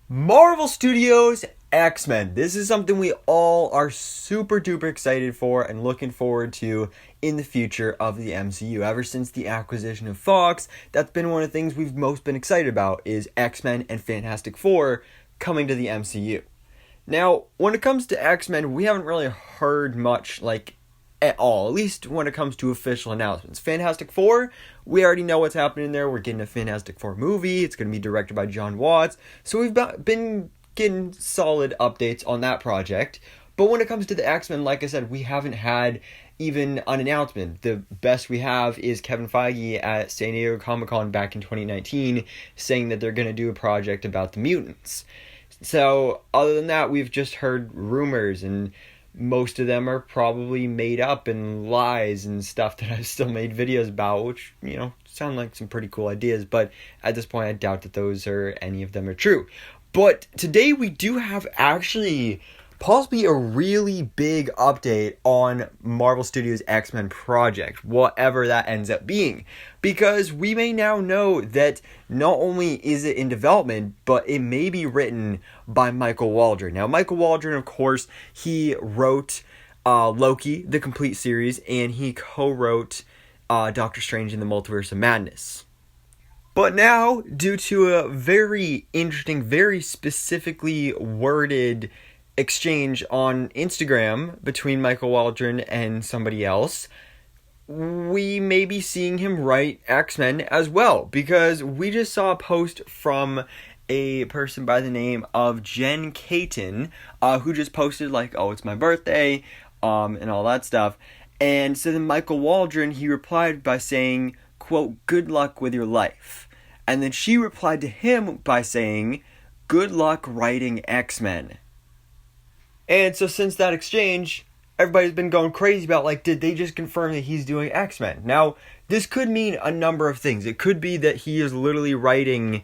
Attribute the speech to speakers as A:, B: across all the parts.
A: Marvel Studios X-Men. This is something we all are super duper excited for and looking forward to in the future of the MCU. Ever since the acquisition of Fox, that's been one of the things we've most been excited about is X-Men and Fantastic Four coming to the MCU. Now, when it comes to X-Men, we haven't really heard much at all, at least when it comes to official announcements. Fantastic Four, we already know what's happening there. We're getting a Fantastic Four movie. It's going to be directed by John Watts. So we've been getting solid updates on that project. But when it comes to the X-Men, like I said, we haven't had even an announcement. The best we have is Kevin Feige at San Diego Comic-Con back in 2019 saying that they're going to do a project about the mutants. So other than that, we've just heard rumors, and most of them are probably made up and lies and stuff that I've still made videos about, which, sound like some pretty cool ideas, but at this point I doubt that any of them are true. But today we do have actually possibly a really big update on Marvel Studios' X-Men project, whatever that ends up being. Because we may now know that not only is it in development, but it may be written by Michael Waldron. Now, Michael Waldron, of course, he wrote Loki, the complete series, and he co-wrote Doctor Strange in the Multiverse of Madness. But now, due to a very interesting, very specifically worded exchange on Instagram between Michael Waldron and somebody else, we may be seeing him write X-Men as well, because we just saw a post from a person by the name of Jen Caton, who just posted it's my birthday, and all that stuff. And so then Michael Waldron, he replied by saying, quote, "Good luck with your life." And then she replied to him by saying, "Good luck writing X-Men." And so since that exchange, everybody's been going crazy about, did they just confirm that he's doing X-Men? Now, this could mean a number of things. It could be that he is literally writing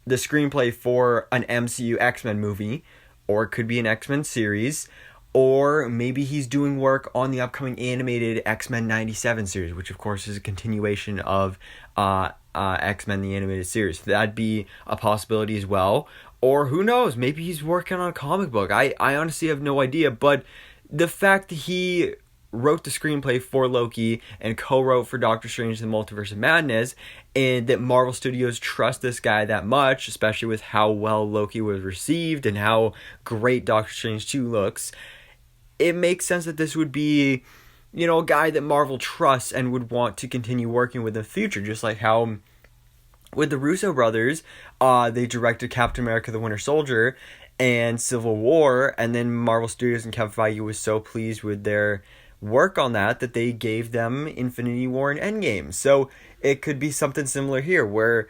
A: the screenplay for an MCU X-Men movie, or it could be an X-Men series, or maybe he's doing work on the upcoming animated X-Men 97 series, which of course is a continuation of X-Men the animated series. That'd be a possibility as well. Or who knows, maybe he's working on a comic book. I honestly have no idea, but the fact that he wrote the screenplay for Loki and co-wrote for Doctor Strange in the Multiverse of Madness, and that Marvel Studios trust this guy that much, especially with how well Loki was received and how great Doctor Strange 2 looks, it makes sense that this would be, a guy that Marvel trusts and would want to continue working with in the future, just like how with the Russo brothers, they directed Captain America the Winter Soldier and Civil War, and then Marvel Studios and Kevin Feige was so pleased with their work on that they gave them Infinity War and Endgame. So it could be something similar here, where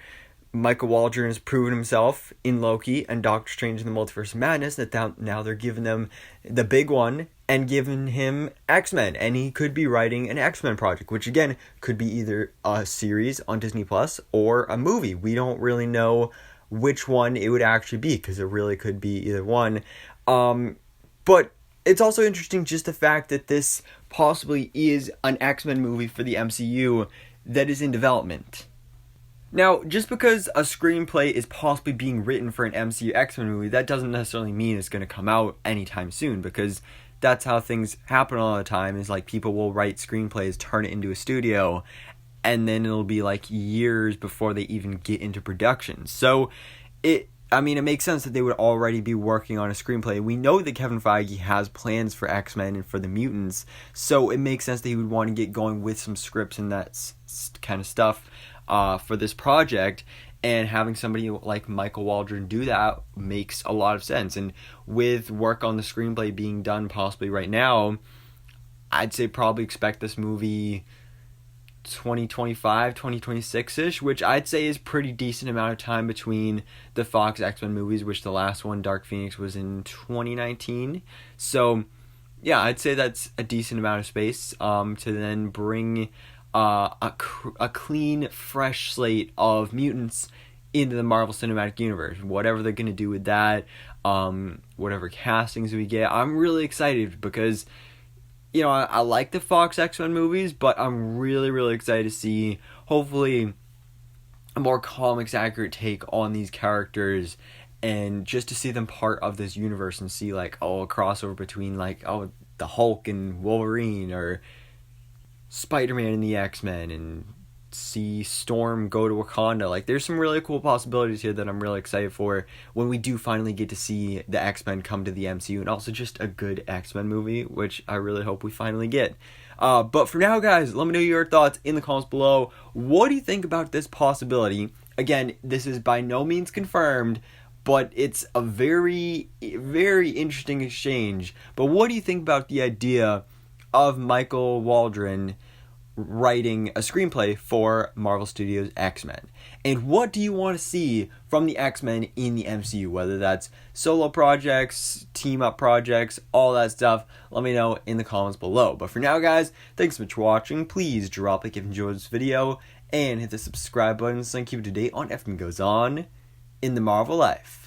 A: Michael Waldron has proven himself in Loki and Doctor Strange in the Multiverse of Madness, that now they're giving them the big one and giving him X-Men, and he could be writing an X-Men project, which again could be either a series on Disney Plus or a movie. We don't really know which one it would actually be, because it really could be either one. But it's also interesting just the fact that this possibly is an X-Men movie for the MCU that is in development. Now, just because a screenplay is possibly being written for an MCU X-Men movie, that doesn't necessarily mean it's going to come out anytime soon, because that's how things happen all the time, is people will write screenplays, turn it into a studio, and then it'll be years before they even get into production. So it makes sense that they would already be working on a screenplay. We know that Kevin Feige has plans for X-Men and for the Mutants, so it makes sense that he would want to get going with some scripts and that kind of stuff for this project, and having somebody like Michael Waldron do that makes a lot of sense. And with work on the screenplay being done possibly right now, I'd say probably expect this movie 2025, 2026-ish, which I'd say is pretty decent amount of time between the Fox X-Men movies, which the last one, Dark Phoenix, was in 2019. So yeah, I'd say that's a decent amount of space to then bring a clean, fresh slate of mutants into the Marvel Cinematic Universe. Whatever they're going to do with that, whatever castings we get, I'm really excited because I like the Fox X-Men movies, but I'm really, really excited to see, hopefully, a more comics accurate take on these characters and just to see them part of this universe and see like, oh, a crossover between like, oh, the Hulk and Wolverine, or Spider-Man and the X-Men, and see Storm go to Wakanda. Like, there's some really cool possibilities here that I'm really excited for when we do finally get to see the X-Men come to the MCU, and also just a good X-Men movie, which I really hope we finally get. But for now, guys, let me know your thoughts in the comments below. What do you think about this possibility? Again, this is by no means confirmed, but it's a very, very interesting exchange. But what do you think about the idea of Michael Waldron writing a screenplay for Marvel Studios' X-Men? And what do you want to see from the X-Men in the MCU? Whether that's solo projects, team-up projects, all that stuff, let me know in the comments below. But for now, guys, thanks so much for watching. Please drop a like if you enjoyed this video, and hit the subscribe button so I can keep you up to date on everything that goes on in the Marvel life.